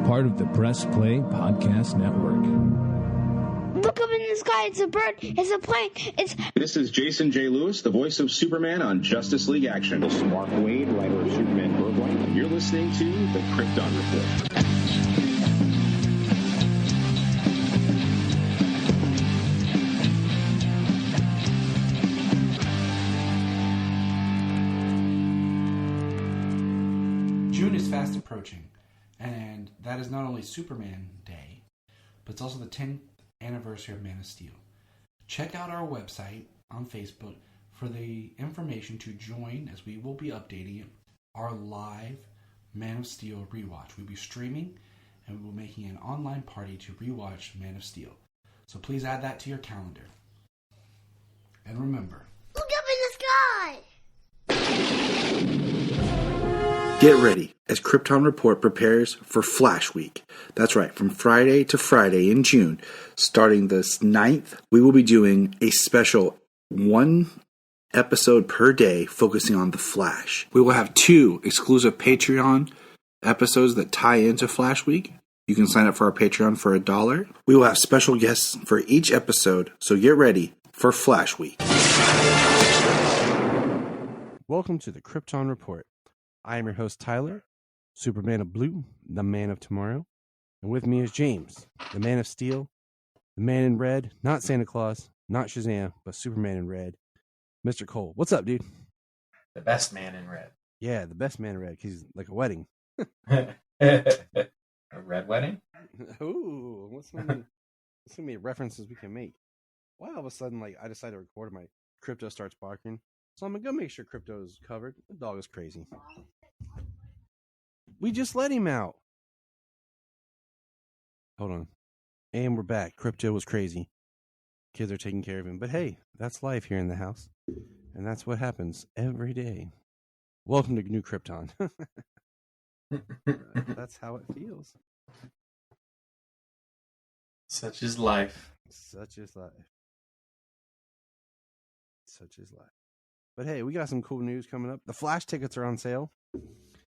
part of the Press Play Podcast Network. Look up in the sky, it's a bird, it's a plane, This is Jason J. Lewis, the voice of Superman on Justice League Action. This is Mark Wade, writer of Superman Birthright, and you're listening to The Krypton Report. June is fast approaching, and that is not only Superman Day, but it's also the 10th anniversary of Man of Steel. Check out our website on Facebook for the information to join, as we will be updating our live Man of Steel rewatch. We'll be streaming, and we will be making an online party to rewatch Man of Steel. So please add that to your calendar. And remember, look up in the sky! Get ready as Krypton Report prepares for Flash Week. That's right, from Friday to Friday in June, starting this 9th, we will be doing a special 1 episode per day focusing on the Flash. We will have 2 exclusive Patreon episodes that tie into Flash Week. You can sign up for our Patreon for $1. We will have special guests for each episode, so get ready for Flash Week. Welcome to the Krypton Report. I am your host, Tyler, Superman of Blue, the Man of Tomorrow. And with me is James, the Man of Steel, the Man in Red, not Santa Claus, not Shazam, but Superman in Red. Mr. Cole, what's up, dude? The best man in red. Yeah, the best Man in Red, because he's like a wedding. A red wedding? Ooh, what's going to be references we can make? Why all of a sudden, I decided to record my Crypto starts barking. So I'm going to go make sure Crypto is covered. The dog is crazy. We just let him out. Hold on. And we're back. Crypto was crazy. Kids are taking care of him. But hey, that's life here in the house. And that's what happens every day. Welcome to New Krypton. That's how it feels. Such is life. Such is life. Such is life. But hey, we got some cool news coming up. The Flash tickets are on sale.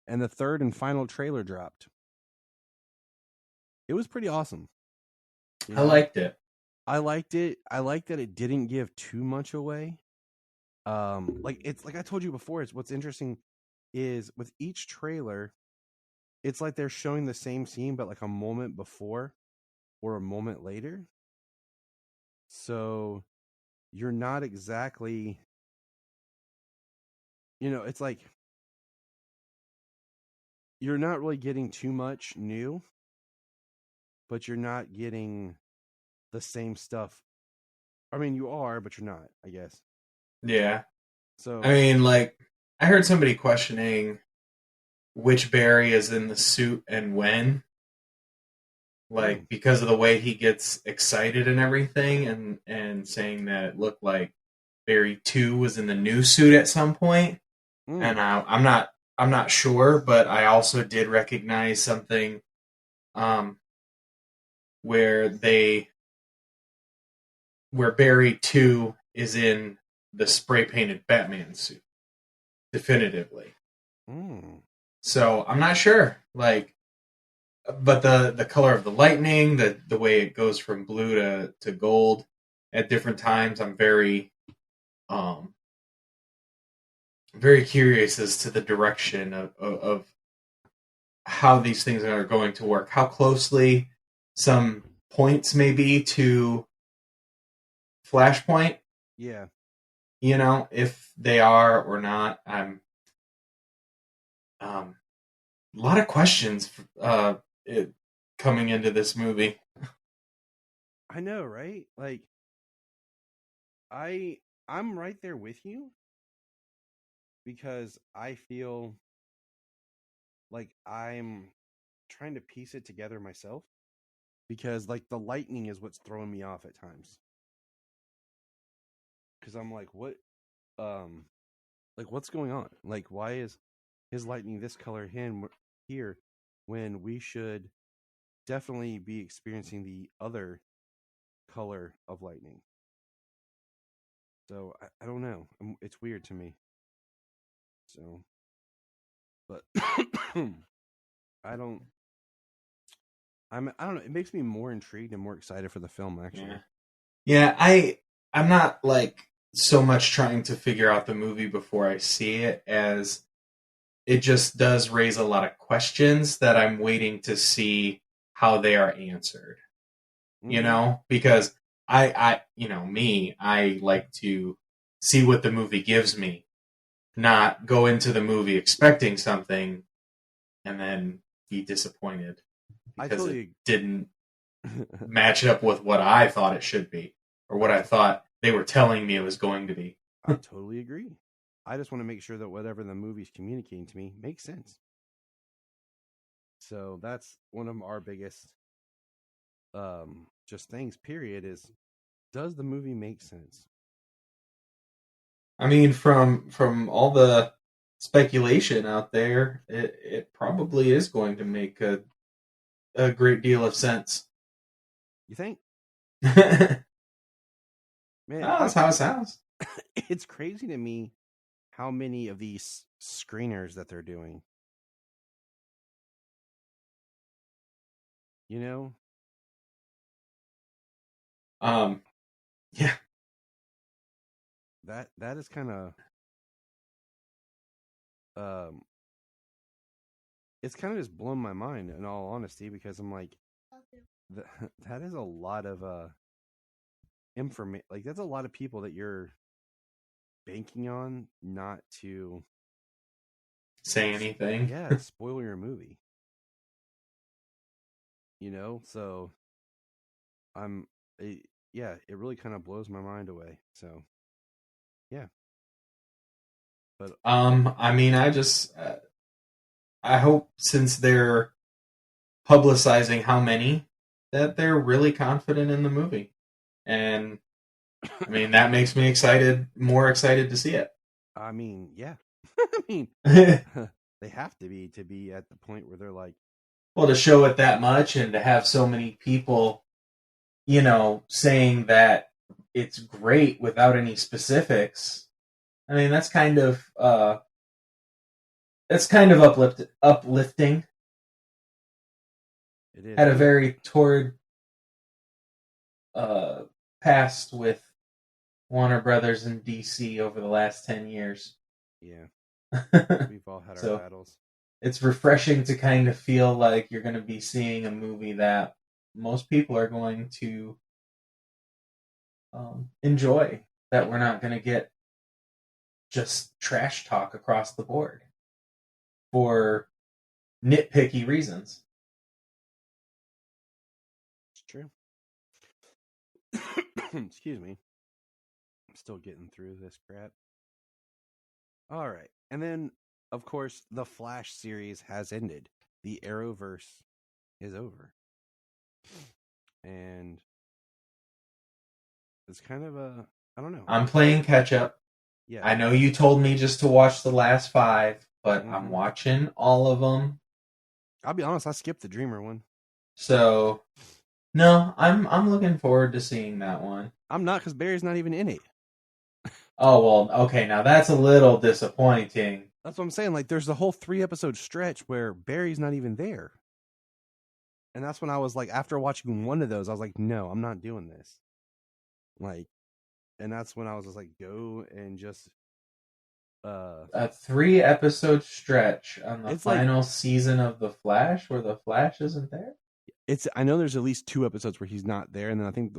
And the 3rd and final trailer dropped. It was pretty awesome. I liked it. I liked it. I liked that it didn't give too much away. It's like I told you before, it's what's interesting is with each trailer, it's like they're showing the same scene, but like a moment before or a moment later. So you're not exactly, it's like you're not really getting too much new, but you're not getting the same stuff. I mean, you are, but you're not, I guess. Yeah. So I mean, I heard somebody questioning which Barry is in the suit and when. Because of the way he gets excited and everything, and saying that it looked like Barry 2 was in the new suit at some point. And I'm not sure, but I also did recognize something where Barry 2 is in the spray painted Batman suit definitively. So I'm not sure, but the color of the lightning, the way it goes from blue to gold at different times, I'm very very curious as to the direction of how these things are going to work, how closely some points may be to Flashpoint. Yeah. If they are or not. I'm a lot of questions coming into this movie. I know, right? I'm right there with you because I feel like I'm trying to piece it together myself because the lightning is what's throwing me off at times. Because I'm like, what, what's going on? Why is his lightning this color here when we should definitely be experiencing the other color of lightning? So I don't know. It's weird to me. So, but I don't. I don't know. It makes me more intrigued and more excited for the film, actually. Yeah, I'm not like so much trying to figure out the movie before I see it, as it just does raise a lot of questions that I'm waiting to see how they are answered. You know, because I like to see what the movie gives me, not go into the movie expecting something and then be disappointed because it didn't match up with what I thought it should be, or what I thought they were telling me it was going to be. I totally agree. I just want to make sure that whatever the movie's communicating to me makes sense. So that's one of our biggest just things, period, is, does the movie make sense? I mean, from all the speculation out there, it probably is going to make a great deal of sense. You think? Man, that's how it sounds. It's crazy to me how many of these screeners that they're doing. You know? Yeah. That is kind of it's kind of just blown my mind, in all honesty, because I'm like, that is a lot of information. Like, that's a lot of people that you're banking on not to say anything. Yeah, spoil your movie. You know, so it really kind of blows my mind away. So, yeah. But I mean, I hope, since they're publicizing how many, that they're really confident in the movie. And I mean, that makes me more excited to see it. I mean, yeah. I mean, they have to be at the point where they're like, well, to show it that much and to have so many people, you know, saying that it's great without any specifics. I mean, that's kind of uplifting. It is. Had a very torrid past with Warner Brothers and DC over the last 10 years. Yeah. We've all had So, our battles. It's refreshing to kind of feel like you're going to be seeing a movie that most people are going to enjoy, that we're not going to get just trash talk across the board for nitpicky reasons. It's true. Excuse me. I'm still getting through this crap. All right. And then, of course, the Flash series has ended. The Arrowverse is over. And it's kind of I don't know. I'm playing catch up. Yeah. I know you told me just to watch the last 5, but I'm watching all of them. I'll be honest, I skipped the Dreamer one. So, no, I'm looking forward to seeing that one. I'm not, because Barry's not even in it. Oh, well, okay, now that's a little disappointing. That's what I'm saying. Like, there's the whole 3-episode stretch where Barry's not even there. And that's when I was like, after watching one of those, I was like, no, I'm not doing this. Like, and that's when I was just like, go and just a 3-episode stretch on the final season of The Flash, where the Flash isn't there? I know there's at least 2 episodes where he's not there, and then I think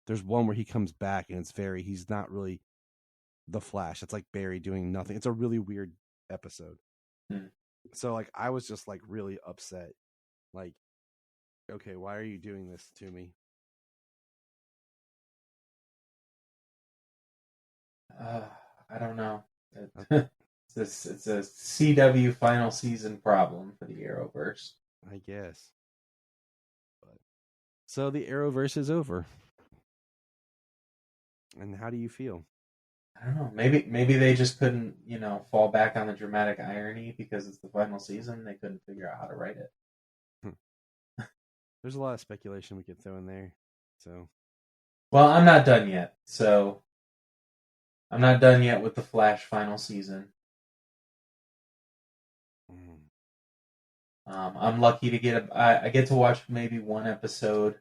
there's one where he comes back and he's not really the Flash. It's like Barry doing nothing. It's a really weird episode. So like, I was just like really upset. Like, okay, why are you doing this to me? I don't know. It's a CW final season problem for the Arrowverse, I guess. So the Arrowverse is over. And how do you feel? I don't know. Maybe they just couldn't, fall back on the dramatic irony because it's the final season. They couldn't figure out how to write it. There's a lot of speculation we could throw in there. So, well, I'm not done yet. So, I'm not done yet with the Flash final season. I'm lucky to get I get to watch maybe one episode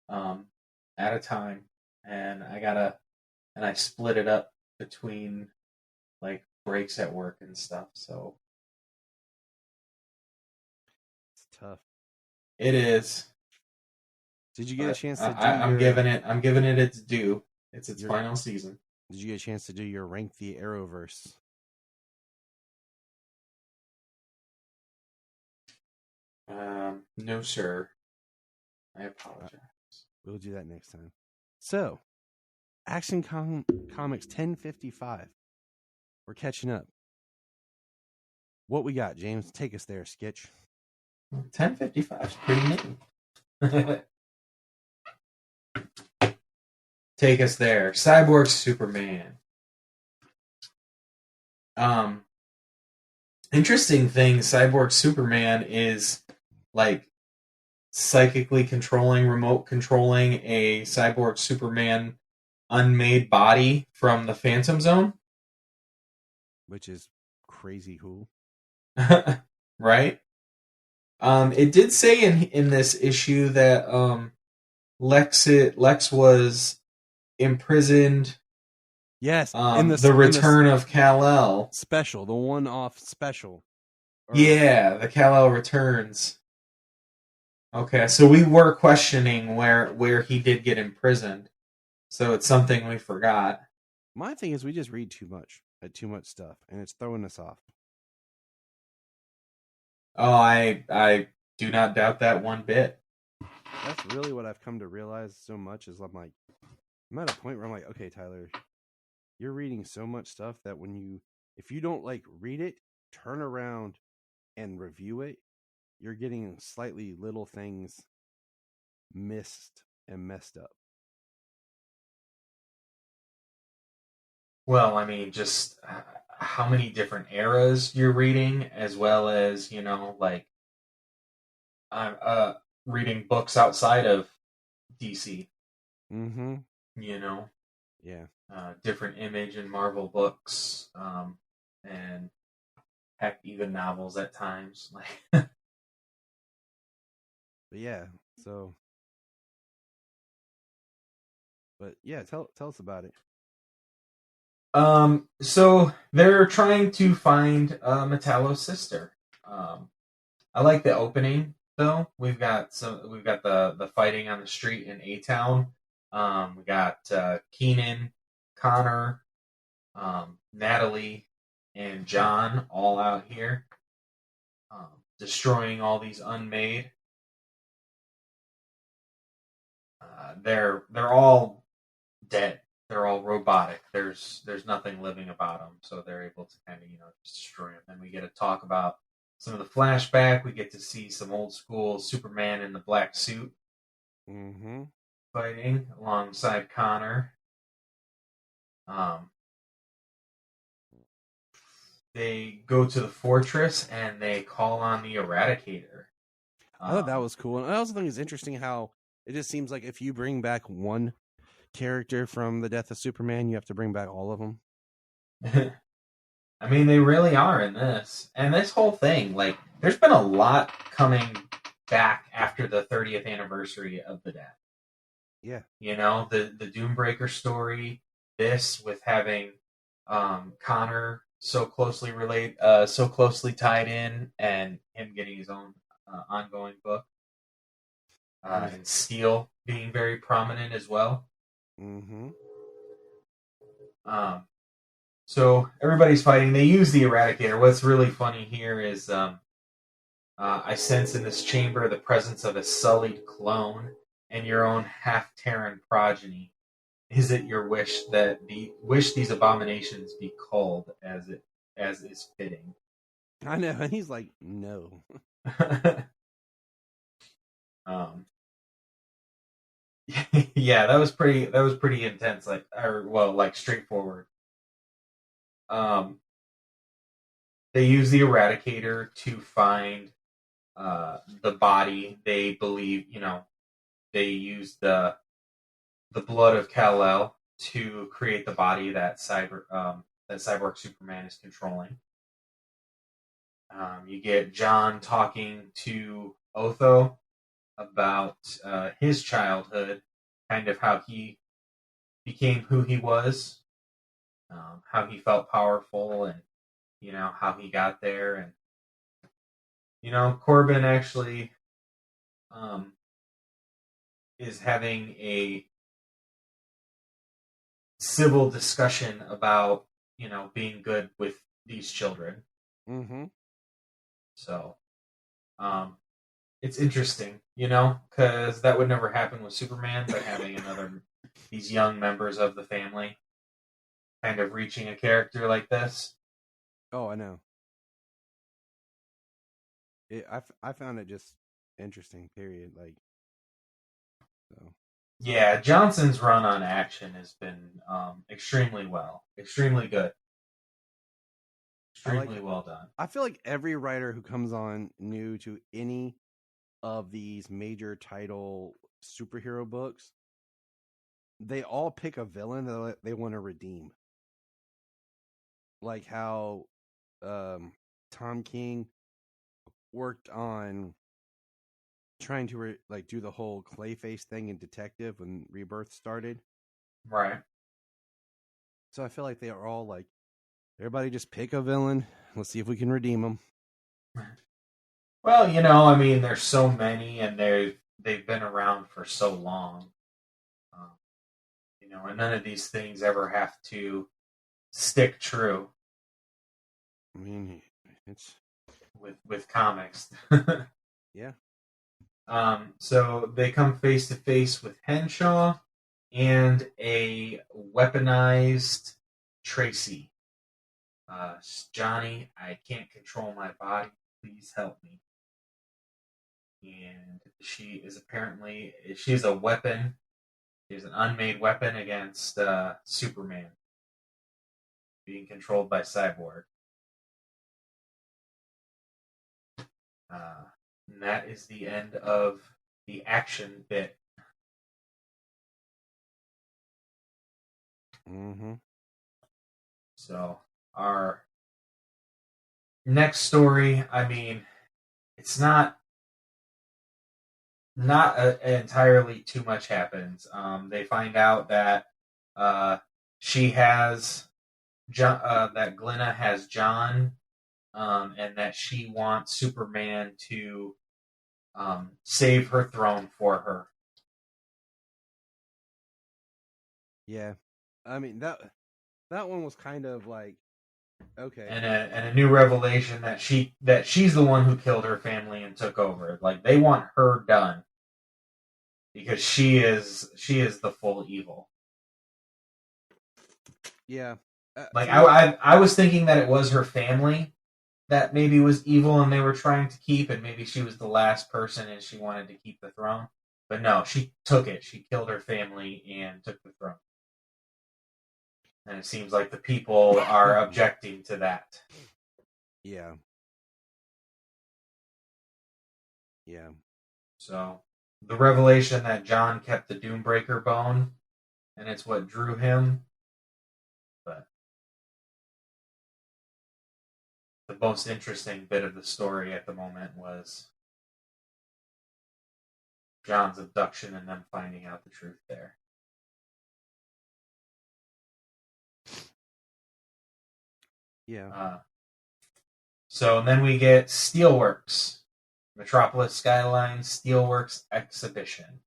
at a time, and I split it up between like breaks at work and stuff. So It's tough. it is. Did you get a chance to do I'm giving it its due. It's its final season. Did you get a chance to do your Rank the Arrowverse? No, sir. I apologize. We'll do that next time. So, Action Comics 1055. We're catching up. What we got, James? Take us there, Sketch. 1055 is pretty new. Take us there. Cyborg Superman. Interesting thing, Cyborg Superman is like psychically controlling, remote controlling a Cyborg Superman unmade body from the Phantom Zone. Which is crazy cool. Right? It did say in this issue that Lex was imprisoned. Yes, in the Return of Kal-El special, the one-off special. Yeah, the Kal-El Returns. Okay, so we were questioning where he did get imprisoned, so it's something we forgot. My thing is, we just read too much stuff, and it's throwing us off. Oh, I do not doubt that one bit. That's really what I've come to realize so much is I'm at a point where I'm like, okay, Tyler, you're reading so much stuff that if you don't like read it, turn around and review it, you're getting slightly little things missed and messed up. Well, I mean, just how many different eras you're reading, as well as, like, I'm reading books outside of DC. Mm-hmm. Yeah. Different Image and Marvel books, and heck, even novels at times. But yeah, so. But yeah, tell us about it. So they're trying to find Metallo's sister. I like the opening though. We've got the fighting on the street in A-Town. We got Keenan, Connor, Natalie, and John all out here destroying all these unmade. They're all dead. They're all robotic. There's nothing living about them, so they're able to kind of destroy them. Then we get to talk about some of the flashback. We get to see some old school Superman in the black suit fighting alongside Connor. They go to the fortress and they call on the Eradicator. I thought that was cool, and I also think it's interesting how it just seems like if you bring back one character from the Death of Superman, you have to bring back all of them. I mean, they really are in this. And this whole thing, like, there's been a lot coming back after the 30th anniversary of the death. Yeah. The Doombreaker story, this with having Connor so closely tied in, and him getting his own ongoing book. And Steel being very prominent as well. Mm-hmm. So everybody's fighting. They use the Eradicator. What's really funny here is I sense in this chamber the presence of a sullied clone and your own half-Terran progeny. Is it your wish that these abominations be culled as is fitting? I know, and he's like, no. Yeah, that was pretty intense, like straightforward. They use the Eradicator to find the body. They believe, they use the blood of Kal-El to create the body that Cyborg Superman is controlling. You get John talking to Otho about his childhood, kind of how he became who he was, how he felt powerful, and how he got there. And Corbin actually is having a civil discussion about being good with these children. Mm-hmm. So it's interesting, because that would never happen with Superman, but having these young members of the family kind of reaching a character like this. Oh, I know. I found it just interesting, period. Like, so. Yeah, Johnson's run on action has been extremely good. Extremely well done. I feel like every writer who comes on new to any of these major title superhero books, they all pick a villain that they want to redeem. Like how Tom King worked on trying to do the whole Clayface thing in Detective when Rebirth started. Right. So I feel like they are all like, everybody just pick a villain. Let's see if we can redeem them. Well, there's so many, and they've been around for so long. And none of these things ever have to stick true. I mean, it's with comics. Yeah. So they come face to face with Henshaw and a weaponized Tracy. Johnny, I can't control my body. Please help me. And she's a weapon. She's an unmade weapon against Superman, being controlled by Cyborg. And that is the end of the action bit. Mm-hmm. So our next story, it's not entirely too much happens. They find out that she has that Glenna has John, and that she wants Superman to save her throne for her. Yeah, that one was kind of like, okay. And a new revelation that she's the one who killed her family and took over. Like, they want her done because she is the full evil. Yeah. I was thinking that it was her family that maybe was evil and they were trying to keep, and maybe she was the last person and she wanted to keep the throne. But no, she took it. She killed her family and took the throne. And it seems like the people are objecting to that. Yeah. Yeah. So, the revelation that John kept the Doombreaker bone, and it's what drew him. But the most interesting bit of the story at the moment was John's abduction and them finding out the truth there. Yeah. So then we get Steelworks, Metropolis Skyline Steelworks exhibition.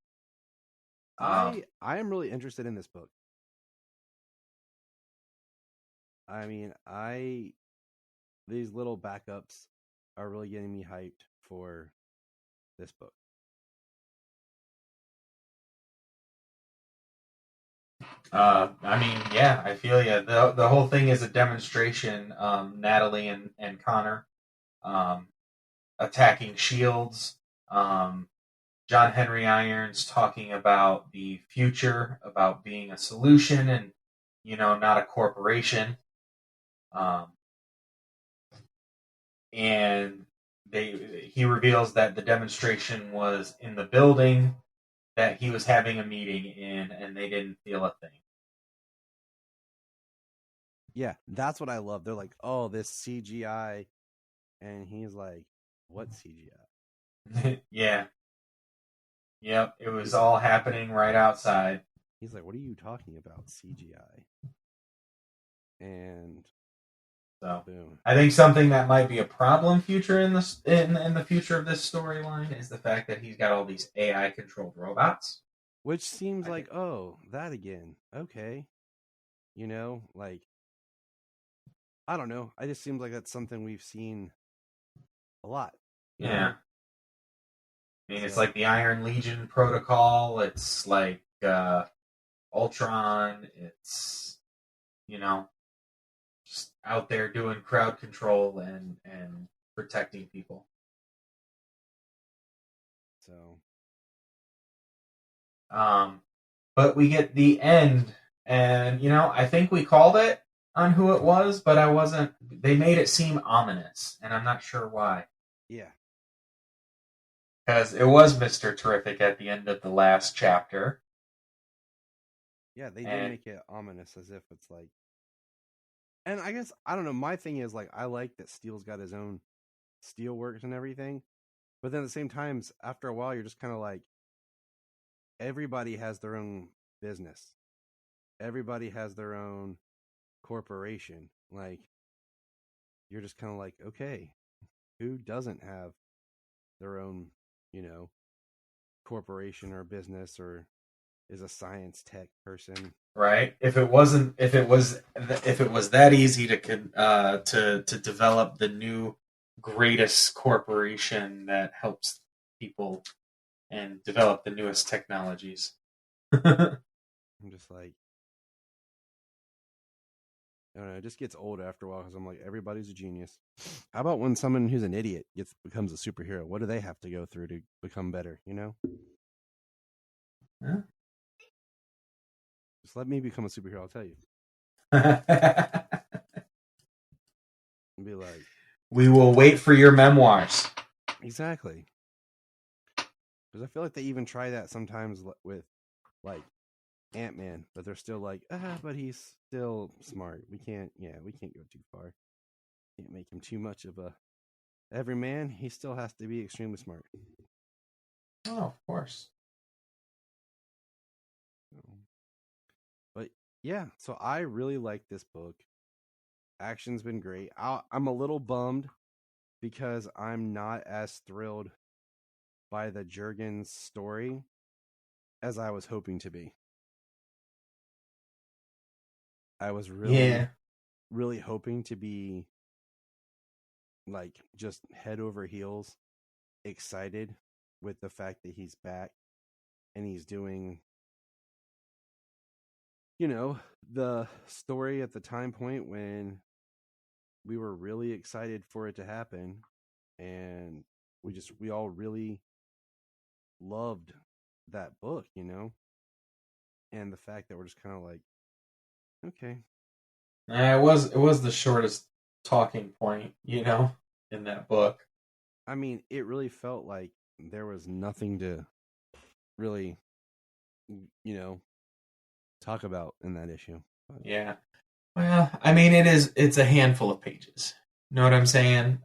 I am really interested in this book. These little backups are really getting me hyped for this book. Yeah, I feel you. The whole thing is a demonstration. Natalie and Connor attacking shields. John Henry Irons talking about the future, about being a solution and, not a corporation. And he reveals that the demonstration was in the building that he was having a meeting in, and they didn't feel a thing. Yeah, that's what I love. They're like, oh, this CGI And he's like, what CGI? Yeah. Yep, it was all happening right outside. He's like, what are you talking about, CGI? And so boom. I think something that might be a problem future in this in the future of this storyline is the fact that he's got all these AI controlled robots. Which seems like, oh, that again. Okay. You know, like, I don't know. It just seems like that's something we've seen a lot. Yeah. I mean, it's like the Iron Legion protocol. It's like Ultron. It's, you know, just out there doing crowd control and protecting people. So. But we get the end, and, you know, I think we called it on who it was, but I wasn't. They made it seem ominous, and I'm not sure why. Yeah. Because it was Mr. Terrific at the end of the last chapter. Yeah, they did make it ominous, as if it's like... And I guess, I don't know, my thing is, like, I like that Steel's got his own steelworks and everything, but then at the same time, after a while, you're just kind of like, everybody has their own business. Everybody has their own corporation. Like, you're just kind of like, okay, who doesn't have their own, you know, corporation or business, or is a science tech person? Right. If it was that easy to develop the new greatest corporation that helps people and develop the newest technologies. I'm just like, I don't know, it just gets old after a while, because I'm like, everybody's a genius. How about when someone who's an idiot becomes a superhero? What do they have to go through to become better, you know? Yeah. Just let me become a superhero, I'll tell you. And be like, we will wait for your memoirs. Exactly. Because I feel like they even try that sometimes with, like, Ant-Man, but they're still like, but he's still smart. We can't go too far. Can't make him too much of a everyman. He still has to be extremely smart. Oh, of course. But yeah, so I really like this book. Action's been great. I'm a little bummed because I'm not as thrilled by the Jurgens story as I was hoping to be. I was really hoping to be like just head over heels excited with the fact that he's back and he's doing, you know, the story at the time point when we were really excited for it to happen, and we all really loved that book, you know, and the fact that we're just kind of like, okay. It was the shortest talking point, you know, in that book. I mean, it really felt like there was nothing to really, you know, talk about in that issue. Yeah. Well, I mean, it's a handful of pages. You know what I'm saying?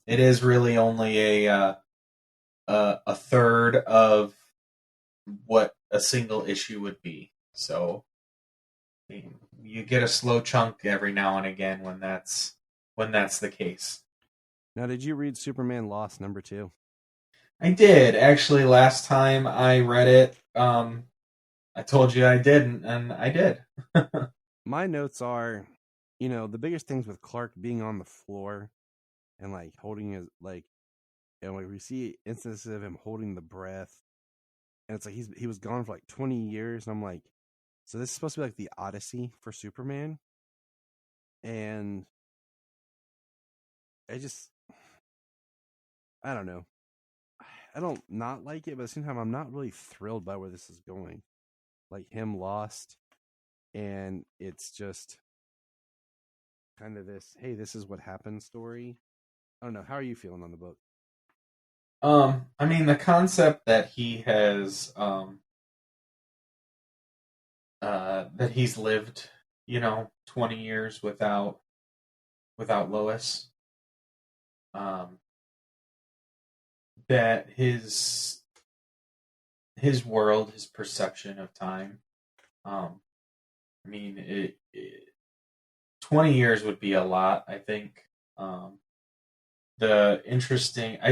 It is really only a third of what a single issue would be. So you get a slow chunk every now and again when that's the case. Now, did you read Superman Lost #2? I did. Actually, last time I read it, I told you I didn't, and I did. My notes are, you know, the biggest things with Clark being on the floor and like holding his, like, and like we see instances of him holding the breath, and it's like he was gone for like 20 years, and I'm like, so this is supposed to be like the Odyssey for Superman, and I don't know. I don't not like it, but at the same time, I'm not really thrilled by where this is going. Like him lost, and it's just kind of this, hey, this is what happened story. I don't know. How are you feeling on the book? I mean, the concept that he has, that he's lived, you know, 20 years without Lois, that his world, his perception of time. I mean, 20 years would be a lot, I think. I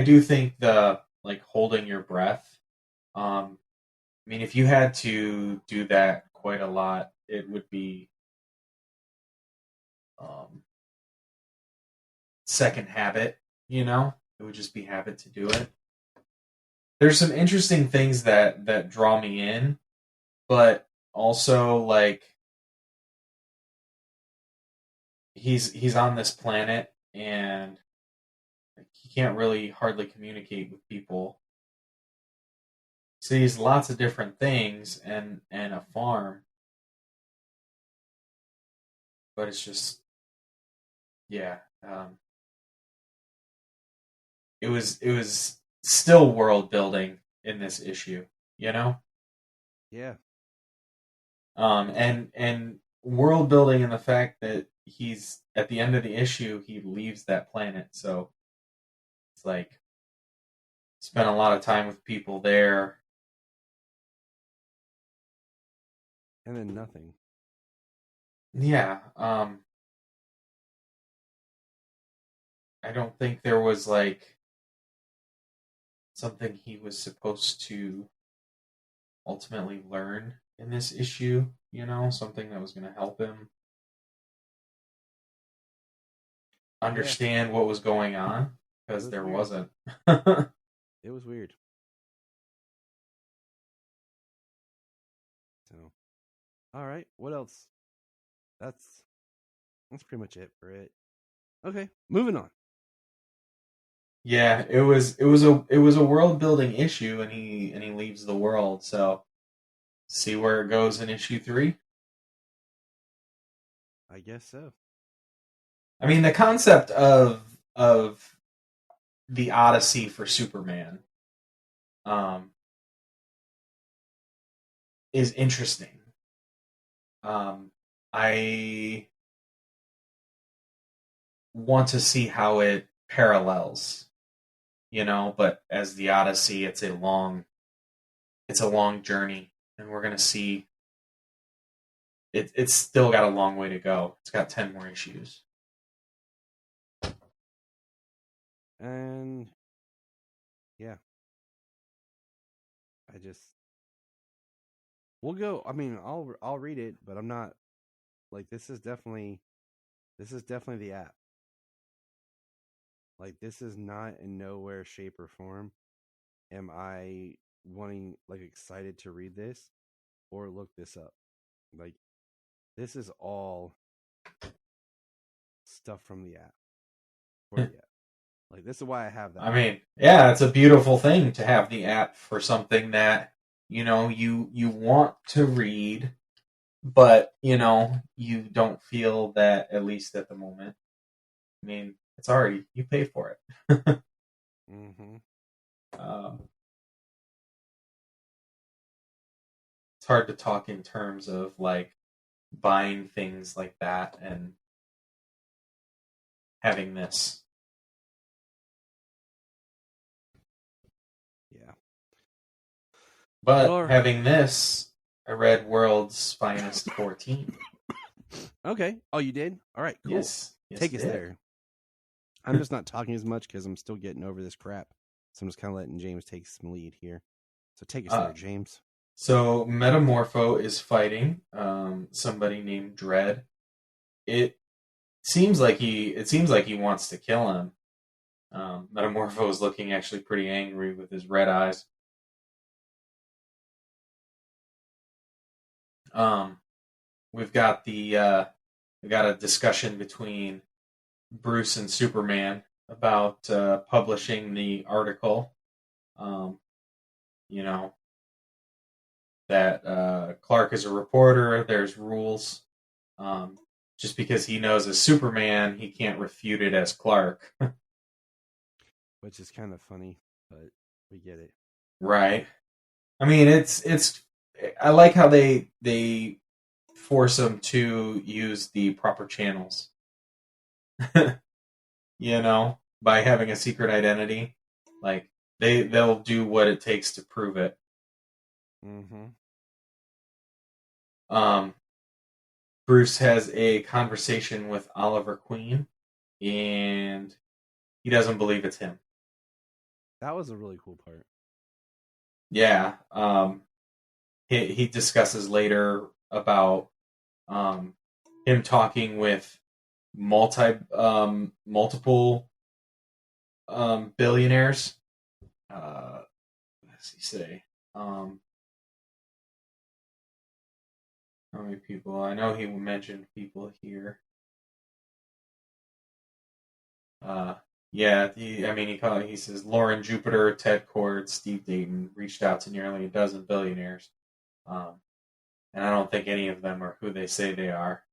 do think the like holding your breath. I mean, if you had to do that quite a lot, it would be second habit, it would just be habit to do it. There's some interesting things that draw me in, but also like he's on this planet and he can't really hardly communicate with people. Sees lots of different things and a farm, but it's just it was still world building in this issue, Yeah. And world building in the fact that he's at the end of the issue he leaves that planet, so it's like spent a lot of time with people there, and then nothing. Yeah. I don't think there was like something he was supposed to ultimately learn in this issue, something that was going to help him understand what was going on, because there wasn't. It was weird. So, all right, what else? That's pretty much it for it. Okay, moving on. Yeah, it was a world building issue, and he leaves the world. So, see where it goes in issue 3. I guess so. I mean, the concept of the Odyssey for Superman, is interesting. I want to see how it parallels. But as the Odyssey, it's a long journey, and we're gonna see. It's still got a long way to go. It's got 10 more issues, and we'll go. I mean, I'll read it, but I'm not like this is definitely the app. Like, this is not in nowhere, shape, or form am I excited to read this or look this up. Like, this is all stuff from the app. For the app. Like, this is why I have that. I mean, yeah, it's a beautiful thing to have the app for something that, you want to read, but, you don't feel that, at least at the moment. I mean, it's already, you pay for it. Mm-hmm. It's hard to talk in terms of like buying things like that and having this. Yeah. But having this, I read World's Finest 14. Okay. Oh, you did? All right, cool. Yes, Take us there. I'm just not talking as much because I'm still getting over this crap. So I'm just kind of letting James take some lead here. So take us there, James. So Metamorpho is fighting somebody named Dread. It seems like he wants to kill him. Metamorpho is looking actually pretty angry with his red eyes. We've got a discussion between Bruce and Superman about publishing the article. That Clark is a reporter. There's rules. Just because he knows as Superman, he can't refute it as Clark. Which is kind of funny, but we get it. Right. I mean, it's. I like how they force him to use the proper channels. by having a secret identity. Like they'll do what it takes to prove it. Mm-hmm. Bruce has a conversation with Oliver Queen, and he doesn't believe it's him. That was a really cool part. Yeah. He discusses later about him talking with multiple billionaires. What does he say? How many people? I know he mentioned people here. He says Lauren Jupiter, Ted Cord, Steve Dayton reached out to nearly a dozen billionaires. And I don't think any of them are who they say they are.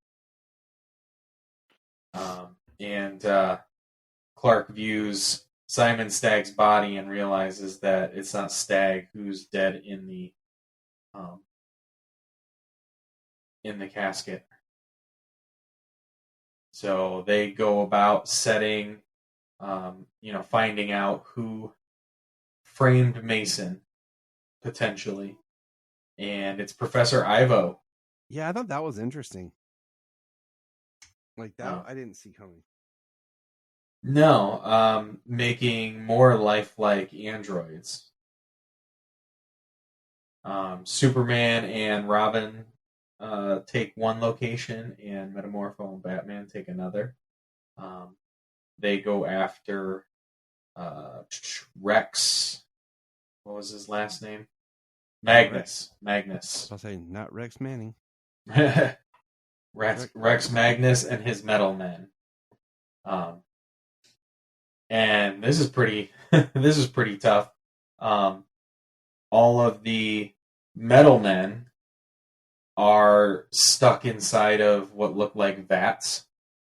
Clark views Simon Stagg's body and realizes that it's not Stagg who's dead in the casket. So they go about setting, finding out who framed Mason, potentially. And it's Professor Ivo. Yeah, I thought that was interesting. Like that, Oh. I didn't see coming. No, making more lifelike androids. Superman and Robin take one location, and Metamorpho and Batman take another. They go after Rex. What was his last name? Magnus. I'll say not Rex Manning. Rex Magnus and his metal men. And this is pretty tough. All of the metal men are stuck inside of what look like vats,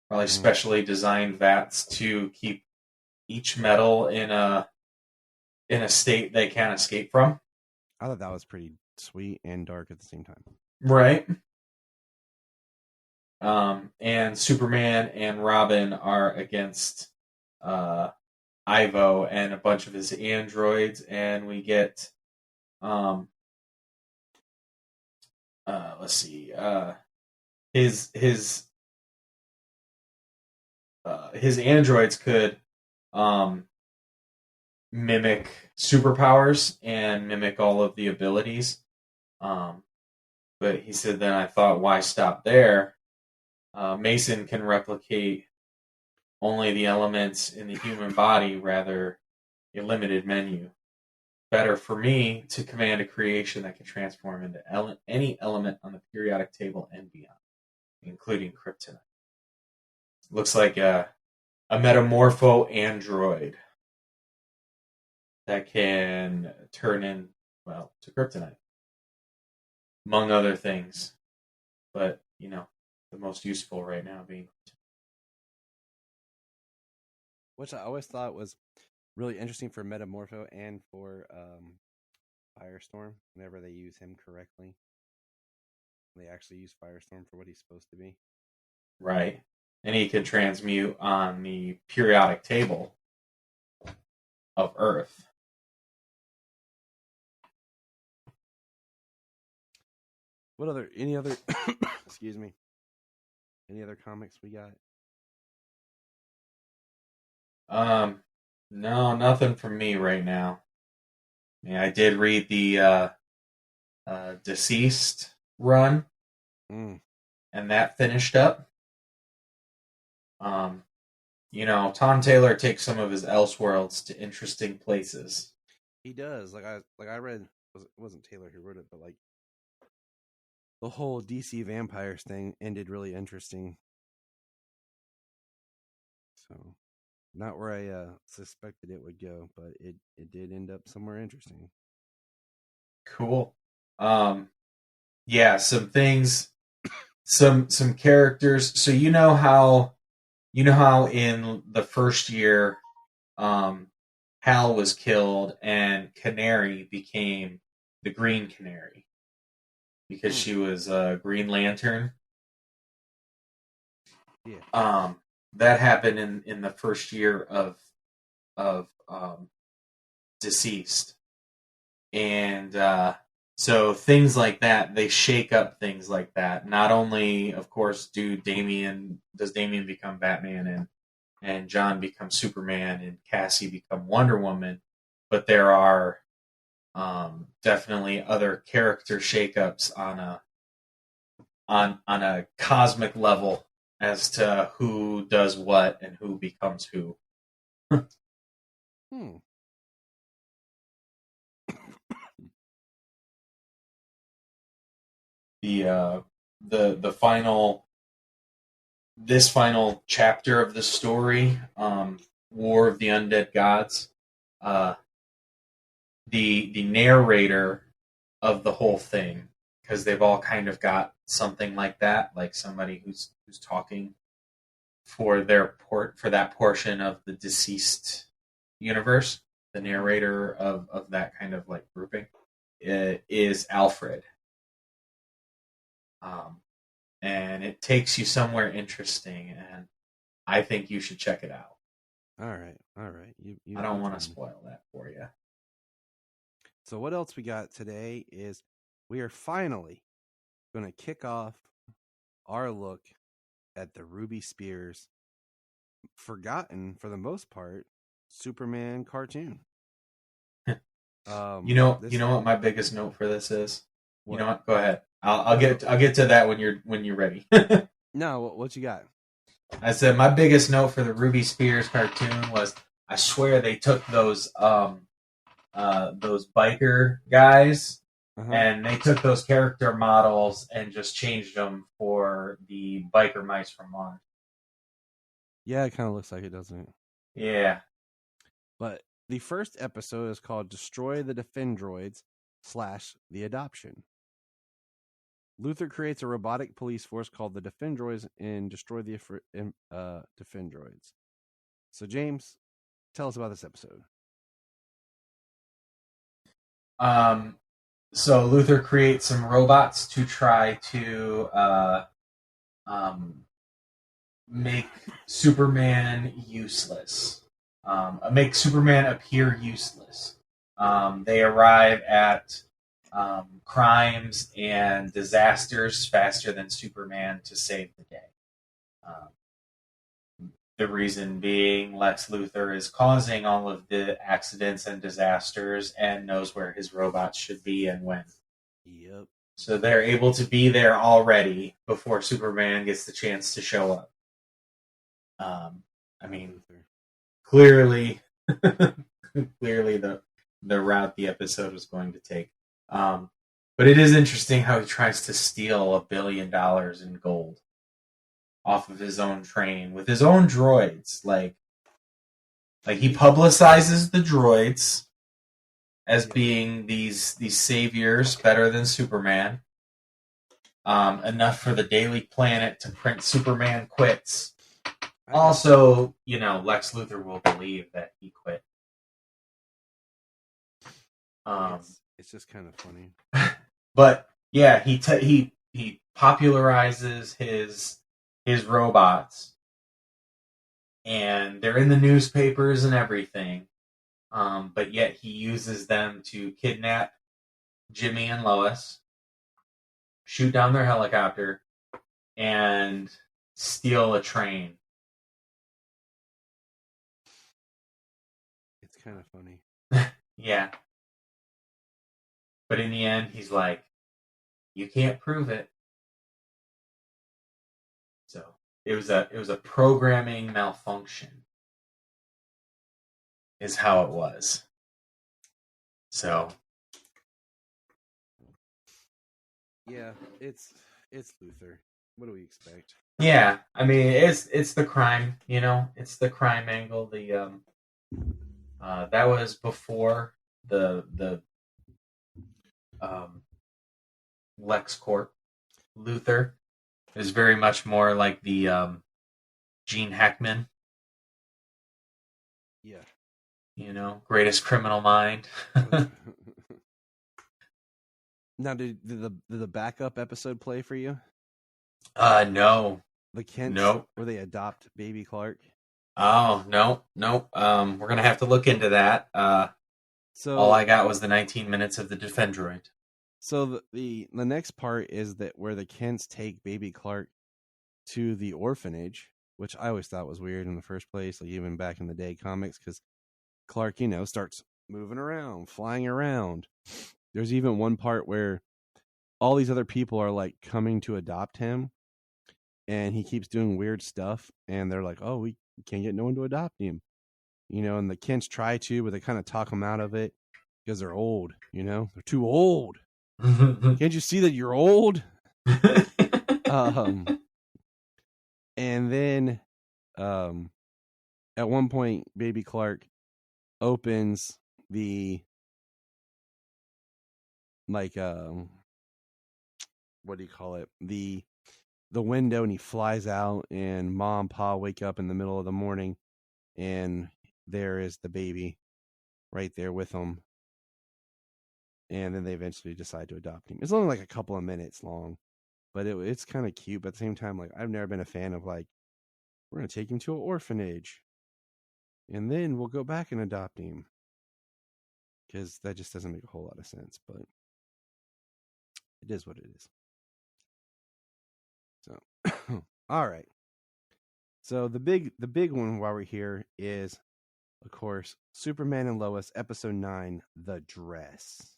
probably specially designed vats to keep each metal in a state they can't escape from. I thought that was pretty sweet and dark at the same time. Right. And Superman and Robin are against Ivo and a bunch of his androids, and we get let's see, his androids could mimic superpowers and mimic all of the abilities. But he said, then I thought, why stop there? Mason can replicate only the elements in the human body, rather a limited menu. Better for me to command a creation that can transform into any element on the periodic table and beyond, including kryptonite. Looks like a metamorpho android that can turn in, to kryptonite, among other things. But, the most useful right now being, which I always thought was really interesting for Metamorpho and for Firestorm. Whenever they use him correctly, they actually use Firestorm for what he's supposed to be. Right. And he can transmute on the periodic table of Earth. Any other excuse me, any other comics we got? No, nothing from me right now. I did read the Deceased run, and that finished up. Tom Taylor takes some of his Elseworlds to interesting places. He does. Like I read, it wasn't Taylor who wrote it, but like the whole DC Vampires thing ended really interesting. So, not where I suspected it would go, but it did end up somewhere interesting. Cool. Yeah, some things, some characters. So you know how in the first year, Hal was killed and Canary became the Green Canary because she was a Green Lantern. Yeah. That happened in the first year of of deceased. And so things like that, they shake up things like that. Not only, of course, does Damian become Batman and John become Superman and Cassie become Wonder Woman, but there are definitely other character shakeups on a cosmic level as to who does what and who becomes who. The final chapter of the story, War of the Undead Gods, the narrator of the whole thing, because they've all kind of got something like that, like somebody who's talking for that portion of the deceased universe. The narrator of that kind of like grouping is Alfred. And it takes you somewhere interesting, and I think you should check it out. All right. You I don't want to spoil that for you. So what else we got today is we are finally going to kick off our look at the Ruby Spears, forgotten for the most part, Superman cartoon. You know what my biggest note for this is? What? You know what? Go ahead. I'll get to that when you're ready. No, what you got? I said my biggest note for the Ruby Spears cartoon was, I swear they took those biker guys and they took those character models and just changed them for the biker mice from Mars. Yeah, it kind of looks like it, doesn't it? Yeah. But the first episode is called Destroy the Defendroids / The Adoption. Luthor creates a robotic police force called the Defendroids and destroy the Defendroids. So, James, tell us about this episode. So Luthor creates some robots to try to make Superman useless. Make Superman appear useless. They arrive at crimes and disasters faster than Superman to save the day. The reason being, Lex Luthor is causing all of the accidents and disasters and knows where his robots should be and when. Yep. So they're able to be there already before Superman gets the chance to show up. I mean, clearly the route the episode was going to take. But it is interesting how he tries to steal $1 billion in gold off of his own train with his own droids. Like he publicizes the droids as being these saviors better than Superman. Enough for the Daily Planet to print Superman quits. Also, Lex Luthor will believe that he quit. It's just kind of funny. But yeah, he popularizes his robots, and they're in the newspapers and everything. But yet he uses them to kidnap Jimmy and Lois, shoot down their helicopter, and steal a train. It's kind of funny. Yeah. But in the end, he's like, you can't prove it. So it was a programming malfunction, is how it was. So yeah, it's Luthor. What do we expect? Yeah, I mean it's the crime, it's the crime angle. The that was before the LexCorp. Luthor is very much more like the Gene Hackman. Yeah. Greatest criminal mind. Now, did the backup episode play for you? No. The Kents, Nope. where they adopt baby Clark? Oh, no. We're going to have to look into that. So all I got was the 19 minutes of the Defendroid. So the next part is that where the Kents take baby Clark to the orphanage, which I always thought was weird in the first place, like even back in the day comics, because Clark, starts moving around, flying around. There's even one part where all these other people are like coming to adopt him, and he keeps doing weird stuff, and they're like, "Oh, we can't get no one to adopt him," and the Kents try to, but they kind of talk him out of it because they're old, they're too old. Can't you see that you're old? And then at one point, baby Clark opens the what do you call it? The window, and he flies out, and Mom and Pa wake up in the middle of the morning, and there is the baby right there with them. And then they eventually decide to adopt him. It's only like a couple of minutes long, but it's kind of cute. But at the same time, like, I've never been a fan of like, we're going to take him to an orphanage and then we'll go back and adopt him, because that just doesn't make a whole lot of sense, but it is what it is. So, all right. So the big one while we're here is, of course, Superman and Lois, episode 9, The Dress.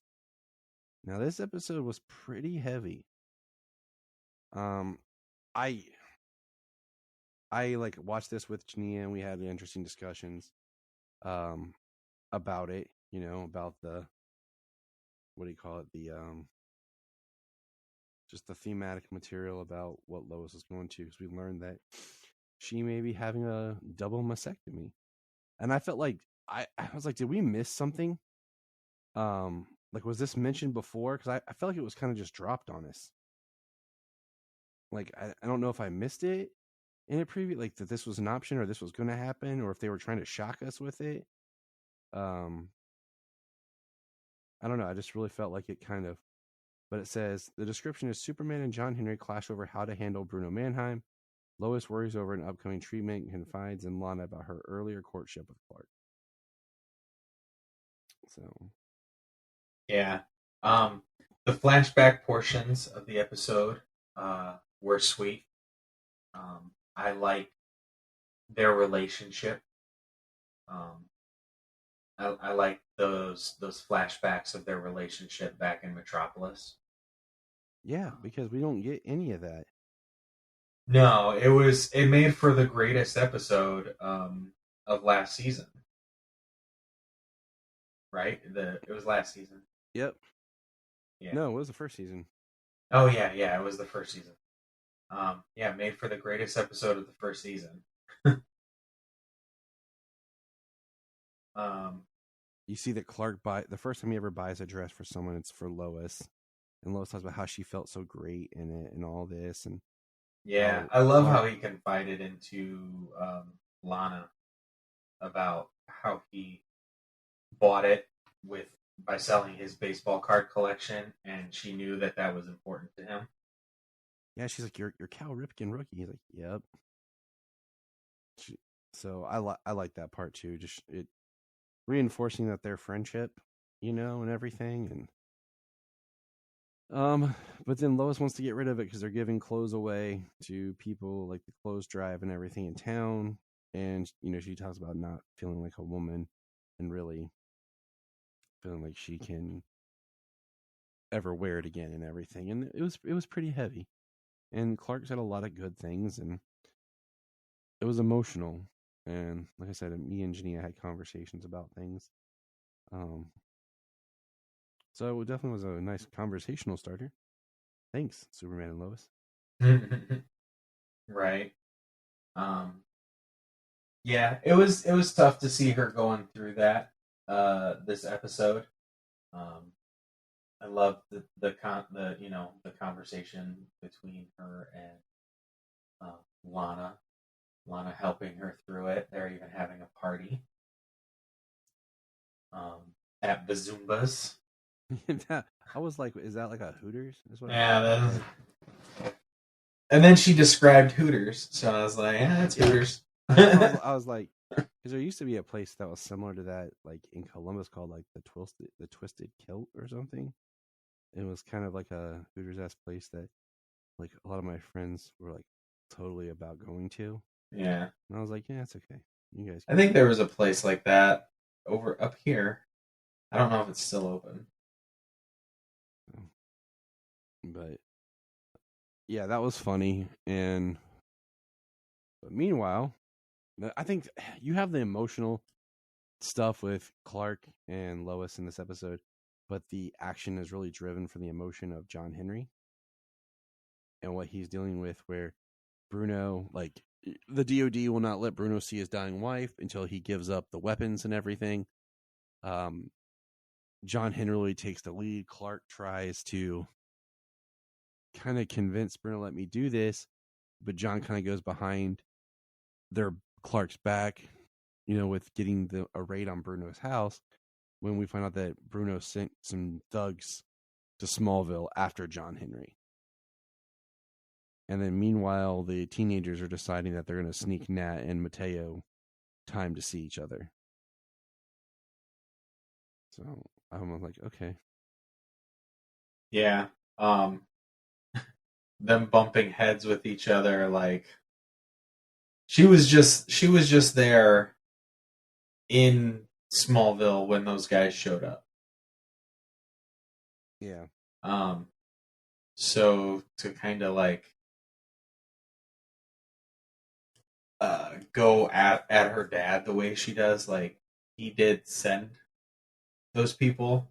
Now, this episode was pretty heavy. I like watched this with Jania, and we had interesting discussions about it, about the, what do you call it, the just the thematic material about what Lois is going to, because we learned that she may be having a double mastectomy. And I felt like I was like, did we miss something? Like, was this mentioned before? Because I felt like it was kind of just dropped on us. Like, I don't know if I missed it in a preview, like that this was an option, or this was going to happen, or if they were trying to shock us with it. I don't know. I just really felt like it kind of. But it says, the description is Superman and John Henry clash over how to handle Bruno Mannheim. Lois worries over an upcoming treatment and confides in Lana about her earlier courtship with Clark. So, yeah. The flashback portions of the episode were sweet. I like their relationship. I like those flashbacks of their relationship back in Metropolis. Yeah, because we don't get any of that. No, it made for the greatest episode of last season. Right? It was last season. Yep. Yeah. No, it was the first season. Oh yeah, it was the first season. Made for the greatest episode of the first season. You see that Clark the first time he ever buys a dress for someone, it's for Lois, and Lois talks about how she felt so great in it and all this, and I love how he confided into Lana about how he bought it by selling his baseball card collection, and she knew that was important to him. Yeah, she's like, "You're Cal Ripken rookie." He's like, "Yep." So I like that part too. Just it reinforcing that their friendship, and everything, and but then Lois wants to get rid of it because they're giving clothes away to people, like the clothes drive and everything in town, and she talks about not feeling like a woman and really feeling like she can ever wear it again and everything, and it was pretty heavy. And Clark said a lot of good things, and it was emotional. And like I said, me and Jania had conversations about things. So it definitely was a nice conversational starter. Thanks, Superman and Lois. Right. Yeah, it was tough to see her going through that this episode. I love the conversation between her and Lana helping her through it. They're even having a party at Bazumba's. I was like, is that like a Hooters? And then she described Hooters, so I was like, yeah, it's Hooters. I was like, because there used to be a place that was similar to that, like in Columbus, called like the Twisted Kilt or something. It was kind of like a Hooters ass place that, like, a lot of my friends were like totally about going to. Yeah. And I was like, yeah, it's okay. You guys. I think there was a place like that over up here. I don't know if it's still open. But yeah, that was funny. But meanwhile, I think you have the emotional stuff with Clark and Lois in this episode, but the action is really driven from the emotion of John Henry and what he's dealing with, where Bruno, like, the DOD will not let Bruno see his dying wife until he gives up the weapons and everything. John Henry takes the lead. Clark tries to kind of convince Bruno, let me do this, but John kind of goes behind Clark's back, with getting a raid on Bruno's house, when we find out that Bruno sent some thugs to Smallville after John Henry. And then meanwhile, the teenagers are deciding that they're going to sneak Nat and Mateo time to see each other. So I'm like, okay. Yeah. Them bumping heads with each other, like, she was just there in Smallville when those guys showed up. Yeah. So to kind of like go at her dad the way she does, like, he did send those people.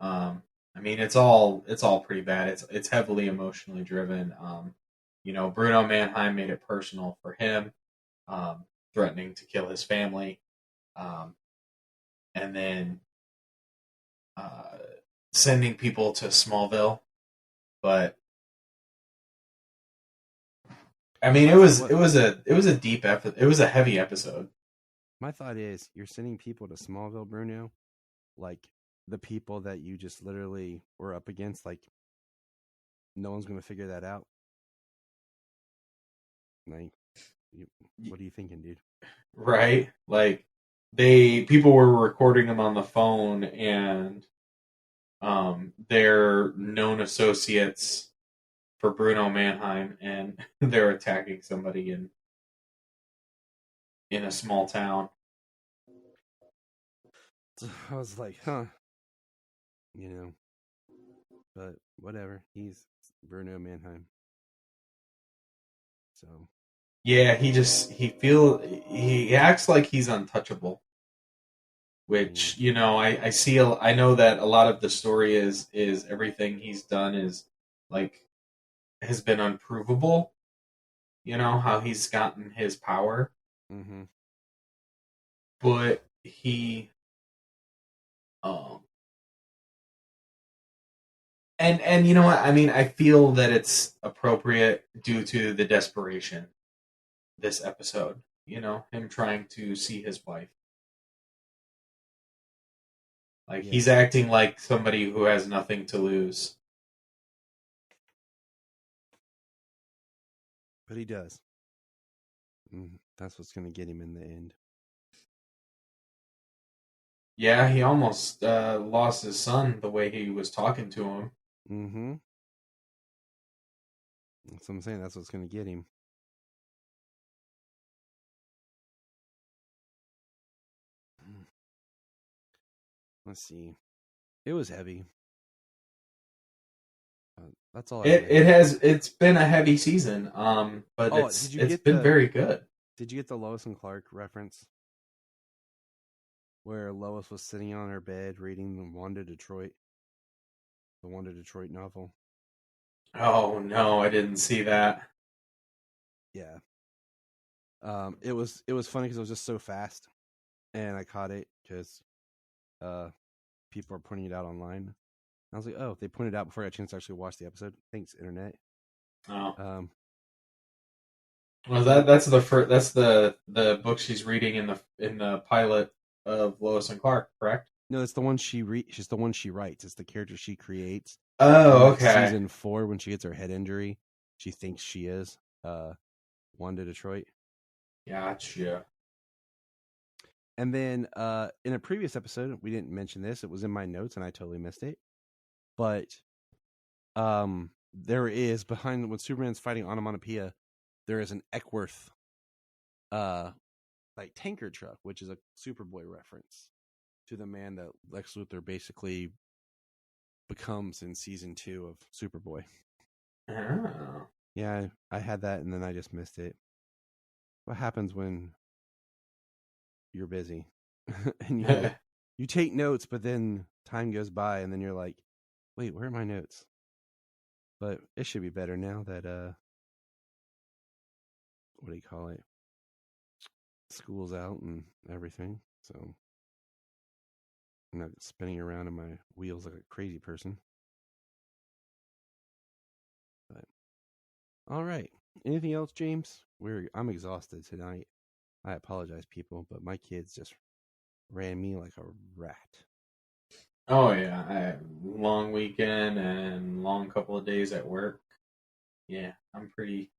I mean, it's all pretty bad. It's heavily emotionally driven. Bruno Mannheim made it personal for him, threatening to kill his family, and then sending people to Smallville. But I mean, it was a deep episode. It was a heavy episode. My thought is, you're sending people to Smallville, Bruno, like the people that you just literally were up against. Like, no one's going to figure that out. Like, what are you thinking, dude? Right? Like, people were recording them on the phone, and they're known associates for Bruno Mannheim, and they're attacking somebody in a small town. So I was like, huh. But whatever. He's Bruno Mannheim. So yeah, he acts like he's untouchable. Which, I know that a lot of the story is everything he's done is like has been unprovable. How he's gotten his power. Mm-hmm. But he and you know what? I mean, I feel that it's appropriate due to the desperation this episode. Him trying to see his wife. Like, he's acting like somebody who has nothing to lose. But he does. That's what's going to get him in the end. Yeah, he almost lost his son the way he was talking to him. Mm-hmm. That's what I'm saying. That's what's going to get him. Let's see. It was heavy. That's all. It's been a heavy season. But it's been very good. Did you get the Lois and Clark reference? Where Lois was sitting on her bed reading the Wanda Detroit novel. Oh no, I didn't see that. Yeah. It was funny because it was just so fast, and I caught it because people are pointing it out online. I was like, oh, they pointed it out before I got a chance to actually watch the episode. Thanks, internet. Oh. Well, that's the book she's reading in the pilot of Lois and Clark, correct? No, it's the one she's the one she writes. It's the character she creates. Oh, okay. Season 4, when she gets her head injury, she thinks she is Wanda Detroit. Gotcha. And then in a previous episode, we didn't mention this. It was in my notes, and I totally missed it. But there is, behind when Superman's fighting Onomatopoeia, there is an Eckworth like tanker truck, which is a Superboy reference to the man that Lex Luthor basically becomes in season 2 of Superboy. Oh. Yeah, I had that, and then I just missed it. What happens when you're busy and you take notes, but then time goes by, and then you're like, wait, where are my notes? But it should be better now that what do you call it? School's out and everything. So I'm not spinning around in my wheels like a crazy person. But all right. Anything else, James? I'm exhausted tonight. I apologize, people, but my kids just ran me like a rat. Oh yeah, I had a long weekend and long couple of days at work. Yeah, I'm pretty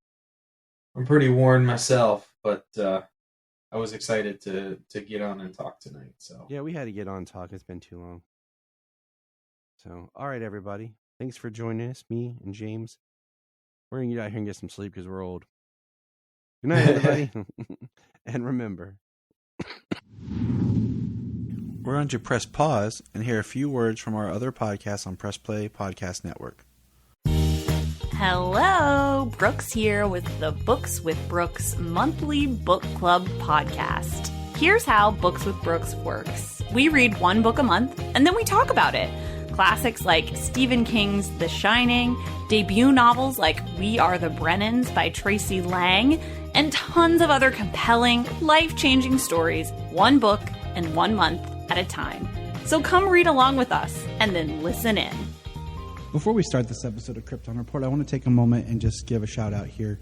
worn myself, but I was excited to get on and talk tonight. So yeah, we had to get on and talk. It's been too long. So all right, everybody, thanks for joining us, me and James. We're gonna get out here and get some sleep because we're old. Good night, everybody. And remember, we're going to press pause and hear a few words from our other podcasts on Press Play Podcast Network. Hello, Brooks here with the Books with Brooks monthly book club podcast. Here's how Books with Brooks works. We read one book a month, and then we talk about it. Classics like Stephen King's The Shining, debut novels like We Are the Brennans by Tracy Lang, and tons of other compelling, life-changing stories, one book and 1 month at a time. So come read along with us, and then listen in. Before we start this episode of Krypton Report, I want to take a moment and just give a shout out here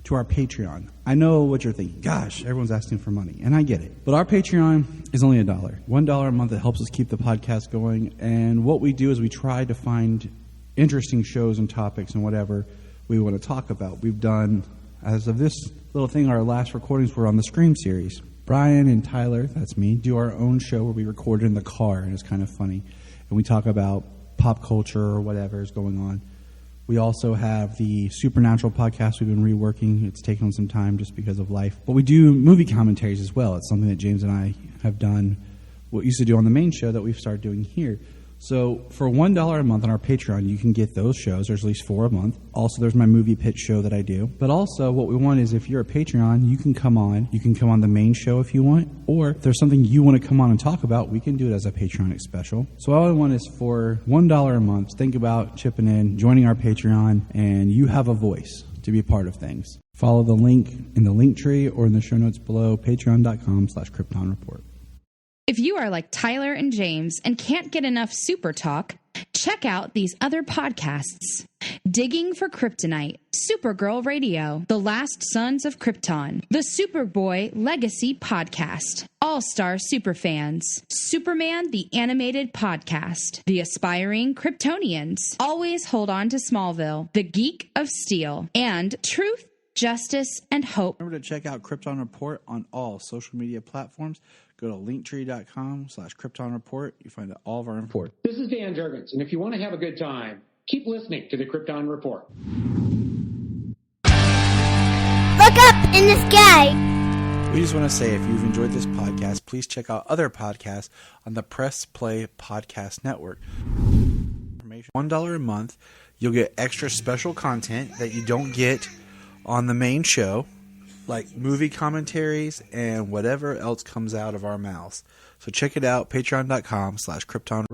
to our Patreon. I know what you're thinking. Gosh, everyone's asking for money, and I get it. But our Patreon is only $1. $1 a month that helps us keep the podcast going. And what we do is we try to find interesting shows and topics and whatever we want to talk about. We've done, as of this little thing, our last recordings were on the Scream series. Brian and Tyler, that's me, do our own show where we record in the car, and it's kind of funny. And we talk about pop culture or whatever is going on. We also have the Supernatural podcast we've been reworking. It's taken on some time just because of life. But we do movie commentaries as well. It's something that James and I have done, what we used to do on the main show that we've started doing here. So for $1 a month on our Patreon, you can get those shows. There's at least 4 a month. Also, there's my movie pitch show that I do. But also, what we want is if you're a Patreon, you can come on. You can come on the main show if you want. Or if there's something you want to come on and talk about, we can do it as a Patreon special. So all I want is for $1 a month, think about chipping in, joining our Patreon, and you have a voice to be a part of things. Follow the link in the link tree or in the show notes below, patreon.com/Krypton Report. If you are like Tyler and James and can't get enough super talk, check out these other podcasts. Digging for Kryptonite, Supergirl Radio, The Last Sons of Krypton, the Superboy Legacy Podcast, All-Star Superfans, Superman the Animated Podcast, The Aspiring Kryptonians, Always Hold On to Smallville, The Geek of Steel, and Truth, Justice, and Hope. Remember to check out Krypton Report on all social media platforms. Go to linktree.com/Krypton Report. You find all of our info. This is Dan Jurgens, and if you want to have a good time, keep listening to the Krypton Report. Look up in the sky. We just want to say if you've enjoyed this podcast, please check out other podcasts on the Press Play Podcast Network. $1 a month, you'll get extra special content that you don't get on the main show, like movie commentaries and whatever else comes out of our mouths. So check it out, patreon.com/Krypton.